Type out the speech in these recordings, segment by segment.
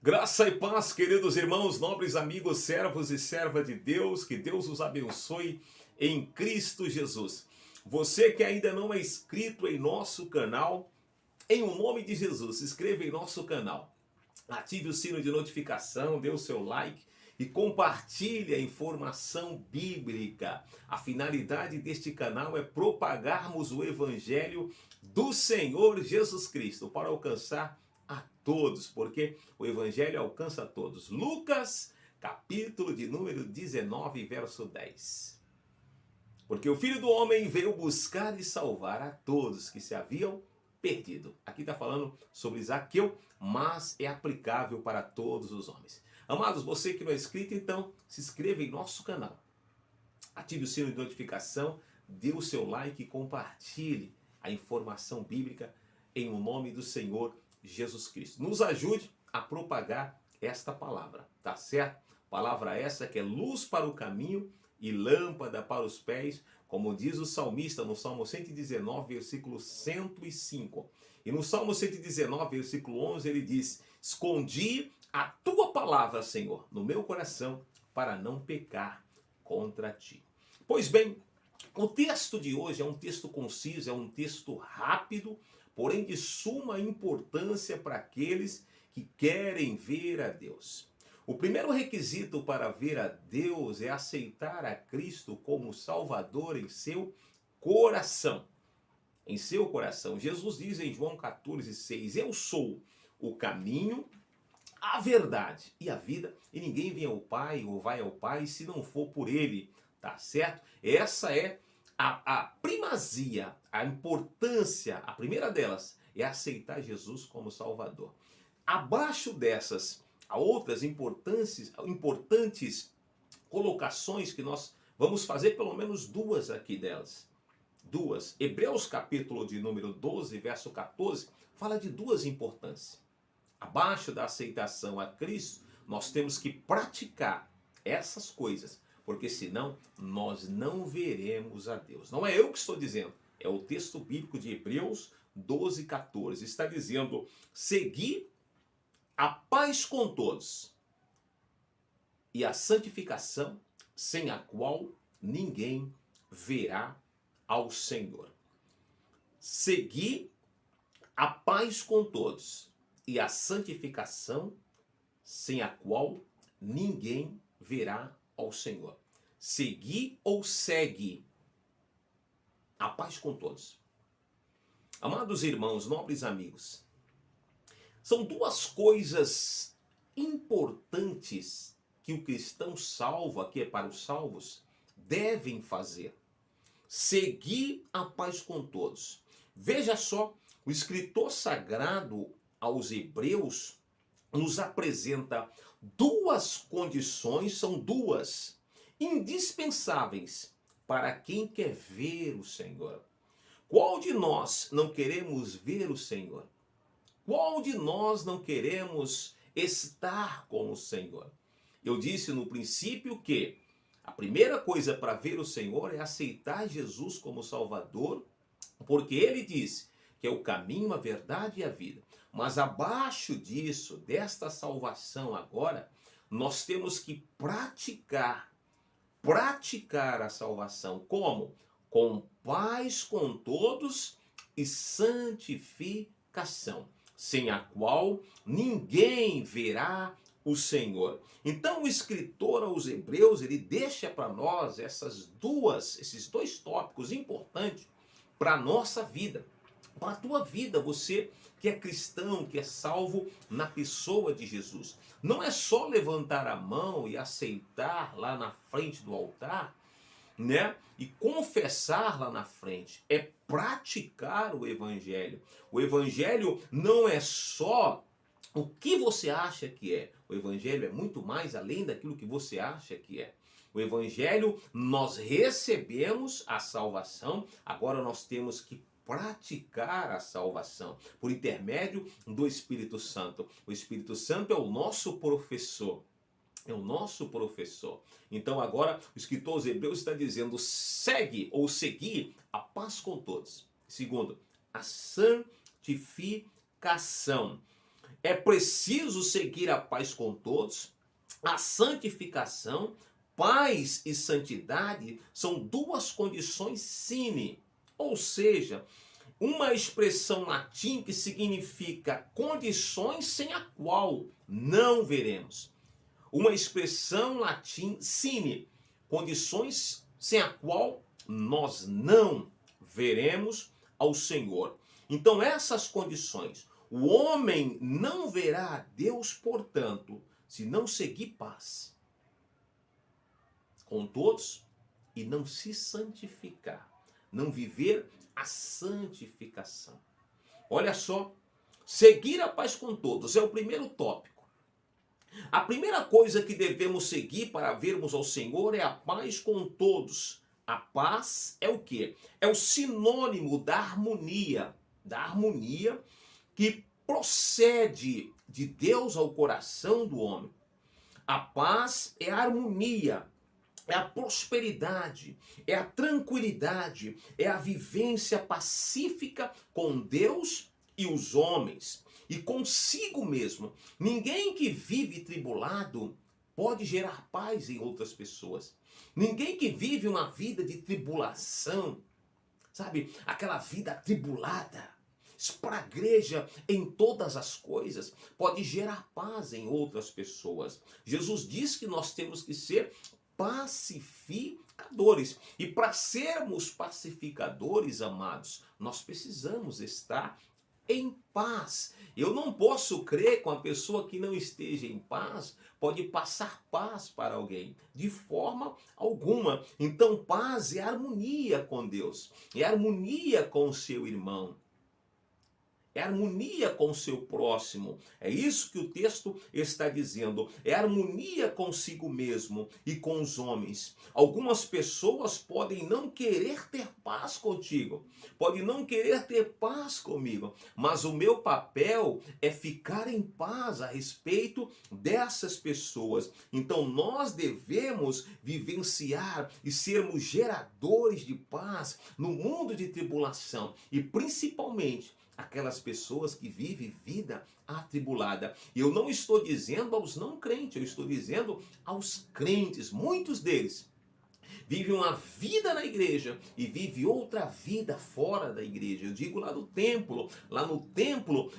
Graça e paz, queridos irmãos, nobres amigos, servos e servas de Deus, que Deus os abençoe em Cristo Jesus. Você que ainda não é inscrito em nosso canal, em o nome de Jesus, se inscreva em nosso canal. Ative o sino de notificação, dê o seu like e compartilhe a informação bíblica. A finalidade deste canal é propagarmos o Evangelho do Senhor Jesus Cristo para alcançar a todos, porque o Evangelho alcança a todos. Lucas, capítulo de número 19, verso 10. Porque o Filho do Homem veio buscar e salvar a todos que se haviam perdido. Aqui está falando sobre Zaqueu, mas é aplicável para todos os homens. Amados, você que não é inscrito, então se inscreva em nosso canal. Ative o sino de notificação, dê o seu like e compartilhe a informação bíblica em o nome do Senhor Jesus Cristo. Nos ajude a propagar esta palavra, tá certo? Palavra essa que é luz para o caminho e lâmpada para os pés, como diz o salmista no Salmo 119, versículo 105. E no Salmo 119, versículo 11, ele diz: escondi a tua palavra, Senhor, no meu coração, para não pecar contra ti. Pois bem, o texto de hoje é um texto conciso, é um texto rápido, porém de suma importância para aqueles que querem ver a Deus. O primeiro requisito para ver a Deus é aceitar a Cristo como Salvador em seu coração. Em seu coração. Jesus diz em João 14,6: eu sou o caminho, a verdade e a vida, e ninguém vem ao Pai ou vai ao Pai se não for por Ele, tá certo? Essa é a primazia, a importância, a primeira delas é aceitar Jesus como Salvador. Abaixo dessas, há outras importantes colocações que nós vamos fazer, pelo menos duas aqui delas. Duas. Hebreus capítulo de número 12, verso 14, fala de duas importâncias. Abaixo da aceitação a Cristo, nós temos que praticar essas coisas, porque senão nós não veremos a Deus. Não é eu que estou dizendo, é o texto bíblico de Hebreus 12, 14. Está dizendo: segui a paz com todos e a santificação, sem a qual ninguém verá ao Senhor. Segui a paz com todos e a santificação, sem a qual ninguém verá ao Senhor. Segui ou segue a paz com todos. Amados irmãos, nobres amigos, são duas coisas importantes que o cristão salvo, aqui é para os salvos, devem fazer. Seguir a paz com todos. Veja só, o escritor sagrado aos Hebreus nos apresenta duas condições, são duas, indispensáveis para quem quer ver o Senhor. Qual de nós não queremos ver o Senhor? Qual de nós não queremos estar com o Senhor? Eu disse no princípio que a primeira coisa para ver o Senhor é aceitar Jesus como Salvador, porque Ele disse que é o caminho, a verdade e a vida. Mas abaixo disso, desta salvação agora, nós temos que praticar a salvação. Como? Com paz com todos e santificação, sem a qual ninguém verá o Senhor. Então o escritor aos Hebreus, ele deixa para nós esses dois tópicos importantes para a nossa vida. Para a tua vida, você que é cristão, que é salvo na pessoa de Jesus. Não é só levantar a mão e aceitar lá na frente do altar, né? E confessar lá na frente. É praticar o Evangelho. O Evangelho não é só o que você acha que é. O Evangelho é muito mais além daquilo que você acha que é. O Evangelho, nós recebemos a salvação, agora nós temos que praticar a salvação por intermédio do Espírito Santo. O Espírito Santo é o nosso professor. É o nosso professor. Então agora o escritor aos Hebreus está dizendo: segue ou seguir a paz com todos. Segundo, a santificação. é preciso seguir a paz com todos, a santificação. Paz e santidade são duas condições sine, ou seja, uma expressão latim que significa condições sem a qual não veremos. Uma expressão latim sine, condições sem a qual nós não veremos ao Senhor. Então essas condições, o homem não verá a Deus, portanto, se não seguir paz com todos e não se santificar, não viver a santificação. Olha só, seguir a paz com todos é o primeiro tópico. A primeira coisa que devemos seguir para vermos ao Senhor é a paz com todos. A paz é o quê? É o sinônimo da harmonia que procede de Deus ao coração do homem. A paz é a harmonia, é a prosperidade, é a tranquilidade, é a vivência pacífica com Deus e os homens, e consigo mesmo. Ninguém que vive tribulado pode gerar paz em outras pessoas. Ninguém que vive uma vida de tribulação, sabe, aquela vida atribulada, espragreja em todas as coisas, pode gerar paz em outras pessoas. Jesus diz que nós temos que ser pacificadores. E para sermos pacificadores, amados, nós precisamos estar em paz. Eu não posso crer com a pessoa que não esteja em paz, pode passar paz para alguém, de forma alguma. Então paz é harmonia com Deus, é harmonia com o seu irmão, é harmonia com o seu próximo. É isso que o texto está dizendo. É harmonia consigo mesmo e com os homens. Algumas pessoas podem não querer ter paz contigo, podem não querer ter paz comigo, mas o meu papel é ficar em paz a respeito dessas pessoas. Então nós devemos vivenciar e sermos geradores de paz no mundo de tribulação, e principalmente aquelas pessoas que vivem vida atribulada. Eu não estou dizendo aos não crentes, eu estou dizendo aos crentes. Muitos deles vivem uma vida na igreja e vivem outra vida fora da igreja. Eu digo lá no templo. Lá no templo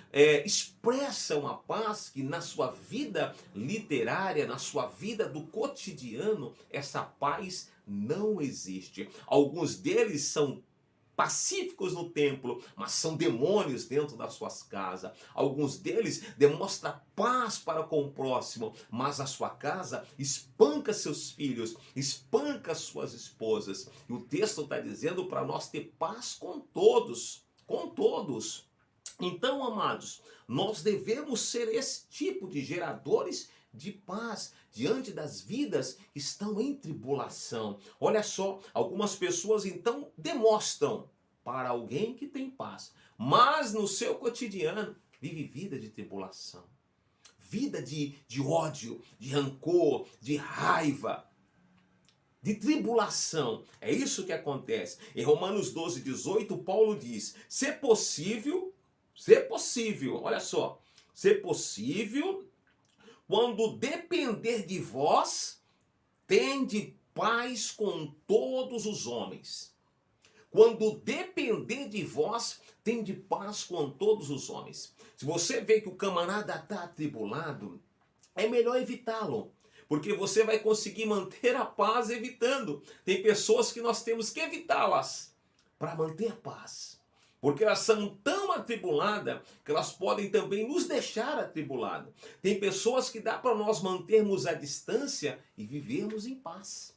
expressa uma paz que na sua vida literária, na sua vida do cotidiano, essa paz não existe. Alguns deles são pacíficos no templo, mas são demônios dentro das suas casas. Alguns deles demonstram paz para com o próximo, mas a sua casa espanca seus filhos, espanca suas esposas. E o texto está dizendo para nós ter paz com todos, com todos. Então, amados, nós devemos ser esse tipo de geradores de paz diante das vidas que estão em tribulação. Olha só, algumas pessoas então demonstram para alguém que tem paz, mas no seu cotidiano vive vida de tribulação, vida de ódio, de rancor, de raiva, de tribulação. É isso que acontece. Em Romanos 12:18, Paulo diz: se possível, olha só, se possível, quando depender de vós, tende paz com todos os homens. Quando depender de vós, tende paz com todos os homens. Se você vê que o camarada está atribulado, é melhor evitá-lo, porque você vai conseguir manter a paz evitando. Tem pessoas que nós temos que evitá-las para manter paz, porque elas são tão atribuladas que elas podem também nos deixar atribulados. Tem pessoas que dá para nós mantermos a distância e vivermos em paz.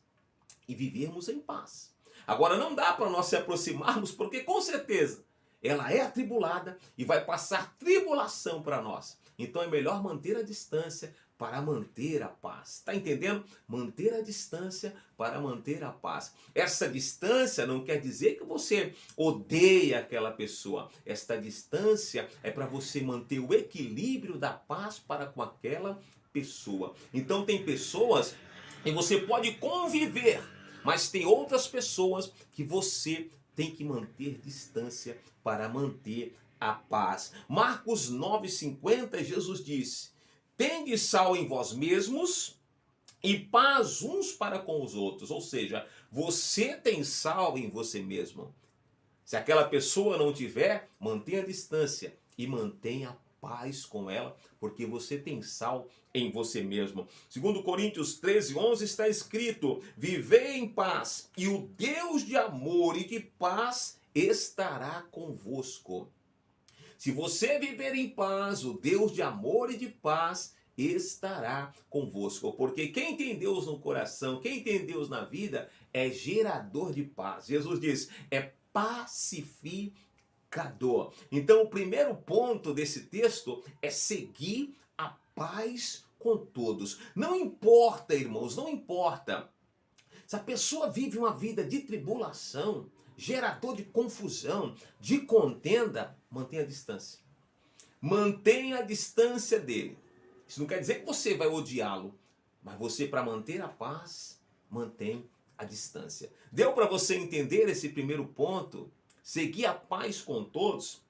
Agora não dá para nós se aproximarmos, porque com certeza ela é atribulada e vai passar tribulação para nós. Então é melhor manter a distância para manter a paz. Está entendendo? Manter a distância para manter a paz. Essa distância não quer dizer que você odeia aquela pessoa. Esta distância é para você manter o equilíbrio da paz para com aquela pessoa. Então tem pessoas que você pode conviver, mas tem outras pessoas que você tem que manter distância para manter a paz. Marcos 9,50, Jesus disse: tende sal em vós mesmos e paz uns para com os outros. Ou seja, você tem sal em você mesmo. Se aquela pessoa não tiver, mantenha a distância e mantenha a paz com ela, porque você tem sal em você mesmo. Segundo Coríntios 13:11 está escrito: vivei em paz, e o Deus de amor e de paz estará convosco. Se você viver em paz, o Deus de amor e de paz estará convosco. Porque quem tem Deus no coração, quem tem Deus na vida, é gerador de paz. Jesus diz, é pacificador. Então, o primeiro ponto desse texto é seguir a paz com todos. Não importa, irmãos, não importa. Se a pessoa vive uma vida de tribulação, gerador de confusão, de contenda, mantenha a distância. Mantenha a distância dele. Isso não quer dizer que você vai odiá-lo, mas você, para manter a paz, mantém a distância. Deu para você entender esse primeiro ponto? Seguir a paz com todos?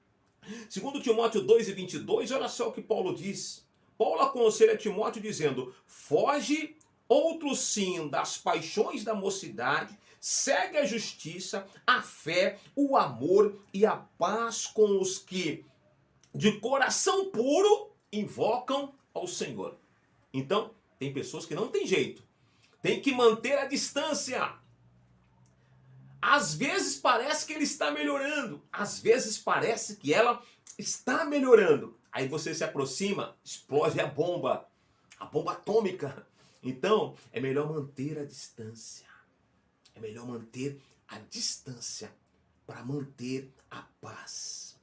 Segundo Timóteo 2:22, olha só o que Paulo diz. Paulo aconselha Timóteo dizendo: foge, outro sim, das paixões da mocidade, segue a justiça, a fé, o amor e a paz com os que de coração puro invocam ao Senhor. Então, tem pessoas que não tem jeito. Tem que manter a distância. Às vezes parece que ele está melhorando. Às vezes parece que ela está melhorando. Aí você se aproxima, explode a bomba atômica. Então, é melhor manter a distância. É melhor manter a distância para manter a paz.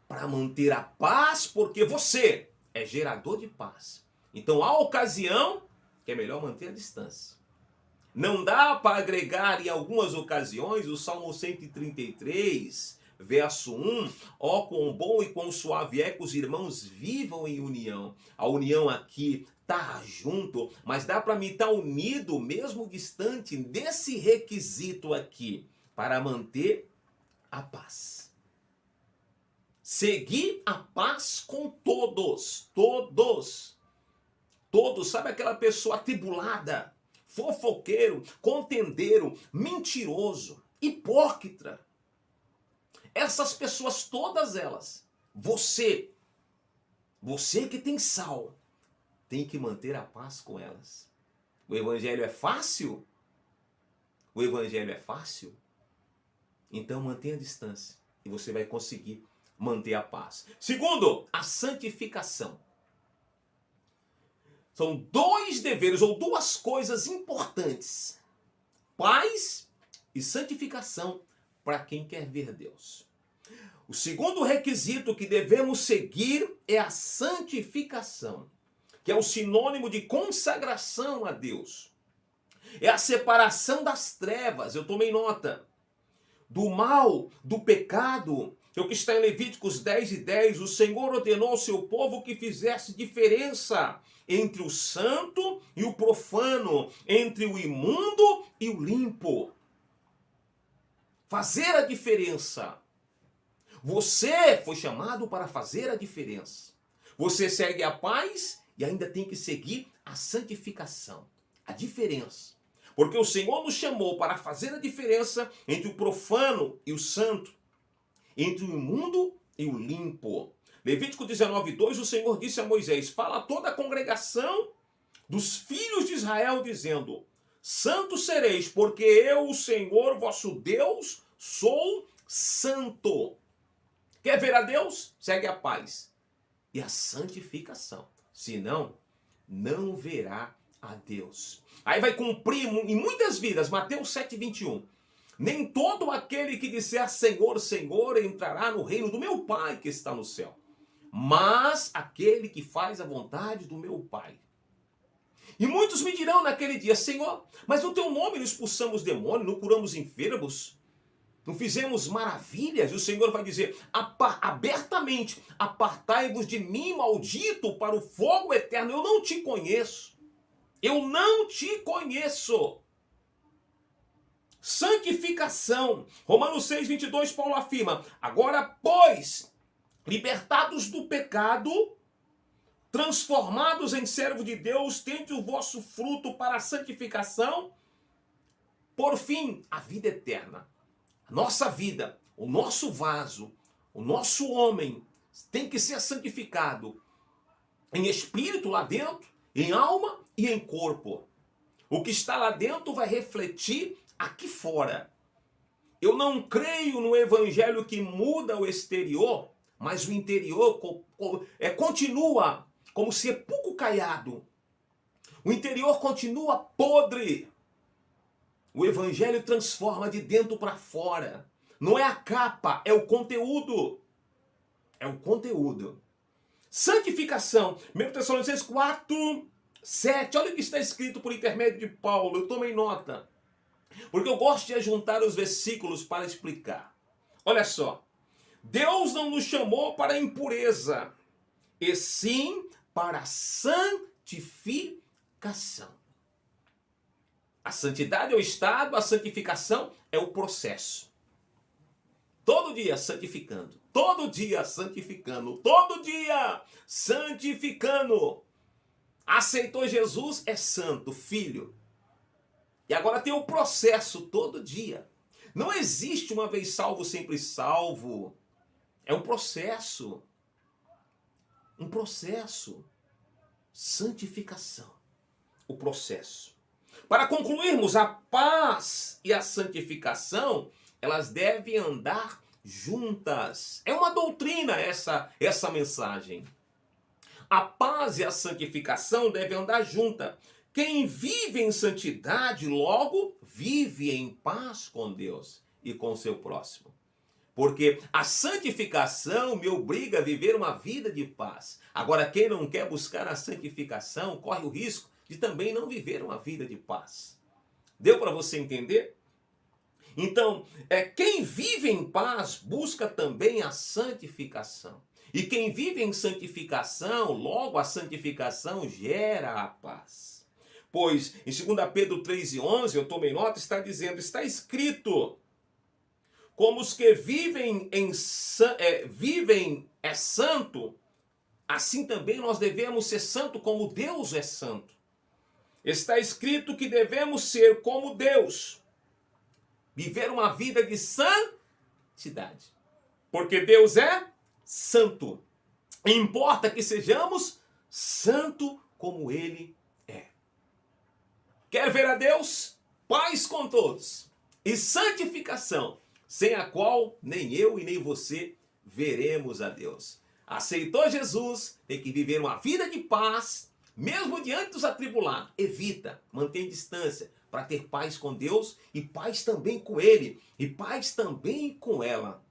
Para manter a paz, porque você é gerador de paz. Então, há ocasião que é melhor manter a distância. Não dá para agregar em algumas ocasiões o Salmo 133, verso 1, ó quão bom e quão suave é que os irmãos vivam em união. A união aqui tá junto, mas dá para mim estar unido, mesmo distante, desse requisito aqui, para manter a paz. Seguir a paz com todos, todos. Todos, sabe aquela pessoa atribulada, fofoqueiro, contendeiro, mentiroso, hipócrita. Essas pessoas, todas elas, você que tem sal, tem que manter a paz com elas. O evangelho é fácil? O evangelho é fácil? Então mantenha a distância e você vai conseguir manter a paz. Segundo, a santificação. São dois deveres ou duas coisas importantes: paz e santificação para quem quer ver Deus. O segundo requisito que devemos seguir é a santificação, que é o sinônimo de consagração a Deus. É a separação das trevas, eu tomei nota, do mal, do pecado. É o que está em Levíticos 10:10. O Senhor ordenou ao seu povo que fizesse diferença entre o santo e o profano, entre o imundo e o limpo. Fazer a diferença. Você foi chamado para fazer a diferença. Você segue a paz e ainda tem que seguir a santificação, a diferença. Porque o Senhor nos chamou para fazer a diferença entre o profano e o santo, entre o imundo e o limpo. Levítico 19:2, o Senhor disse a Moisés: fala a toda a congregação dos filhos de Israel, dizendo: santos sereis, porque eu, o Senhor, vosso Deus, sou santo. Quer ver a Deus? Segue a paz e a santificação. Senão, não verá a Deus. Aí vai cumprir em muitas vidas, Mateus 7:21. Nem todo aquele que disser Senhor, Senhor, entrará no reino do meu Pai que está no céu, mas aquele que faz a vontade do meu Pai. E muitos me dirão naquele dia: Senhor, mas no teu nome não expulsamos demônios, não curamos enfermos, não fizemos maravilhas? E o Senhor vai dizer abertamente: apartai-vos de mim, maldito, para o fogo eterno. Eu não te conheço. Eu não te conheço. Santificação. Romanos 6:22, Paulo afirma: agora, pois, libertados do pecado, transformados em servo de Deus, tende o vosso fruto para a santificação, por fim, a vida eterna. A nossa vida, o nosso vaso, o nosso homem tem que ser santificado em espírito lá dentro, em alma e em corpo. O que está lá dentro vai refletir aqui fora. Eu não creio no evangelho que muda o exterior, mas o interior continua como sepulcro caiado. O interior continua podre. O evangelho transforma de dentro para fora. Não é a capa, é o conteúdo. É o conteúdo. Santificação. 1 Tessalonicenses 4:7. Olha o que está escrito por intermédio de Paulo. Eu tomei nota, porque eu gosto de juntar os versículos para explicar. Olha só. Deus não nos chamou para a impureza, e sim para a santificação. A santidade é o estado, a santificação é o processo. Todo dia santificando, todo dia santificando, todo dia santificando. Aceitou Jesus, é santo, filho. E agora tem o processo todo dia. Não existe uma vez salvo, sempre salvo. É um processo. Um processo. Santificação. O processo. Para concluirmos, a paz e a santificação, elas devem andar juntas. É uma doutrina essa mensagem. A paz e a santificação devem andar juntas. Quem vive em santidade, logo, vive em paz com Deus e com seu próximo. Porque a santificação me obriga a viver uma vida de paz. Agora, quem não quer buscar a santificação, corre o risco de também não viver uma vida de paz. Deu para você entender? Então, quem vive em paz busca também a santificação. E quem vive em santificação, logo a santificação gera a paz. Pois em 2 Pedro 3:11, eu tomei nota, está dizendo, está escrito, como os que vivem é santo, assim também nós devemos ser santo como Deus é santo. Está escrito que devemos ser como Deus, viver uma vida de santidade, porque Deus é santo. Importa que sejamos santo como Ele é. Quer ver a Deus? Paz com todos e santificação, sem a qual nem eu e nem você veremos a Deus. Aceitou Jesus, tem que viver uma vida de paz, mesmo diante dos atribulados. Evita, mantém distância, para ter paz com Deus e paz também com Ele, e paz também com ela.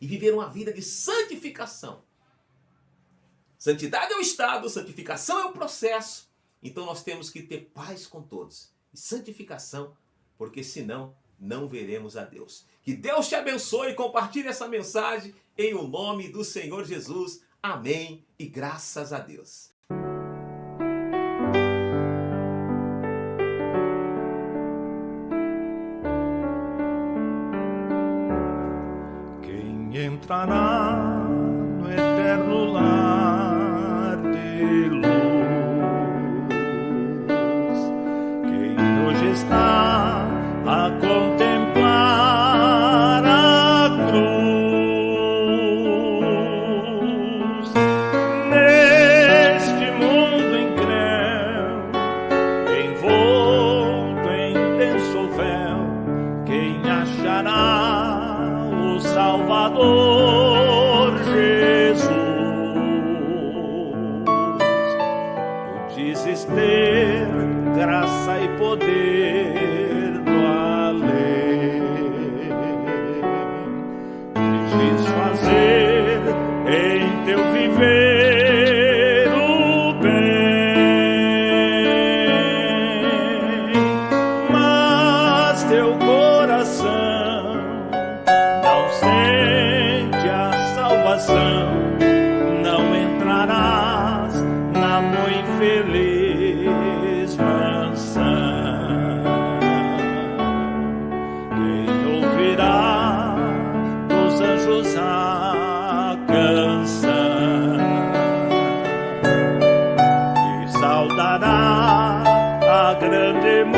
E viver uma vida de santificação. Santidade é o estado, santificação é o processo. Então nós temos que ter paz com todos e santificação, porque senão não veremos a Deus. Que Deus te abençoe e compartilhe essa mensagem em o nome do Senhor Jesus. Amém e graças a Deus. Quem entrará no eterno lar de luz, quem hoje está a contemplar a cruz, neste mundo incrédulo, envolto em denso véu, quem achará o Salvador Jesus? Tu dizes ter graça e poder do além, dizes fazer em teu viver o bem, mas teu coração não sente a salvação, não entrarás na muito feliz mansão. saudará a grande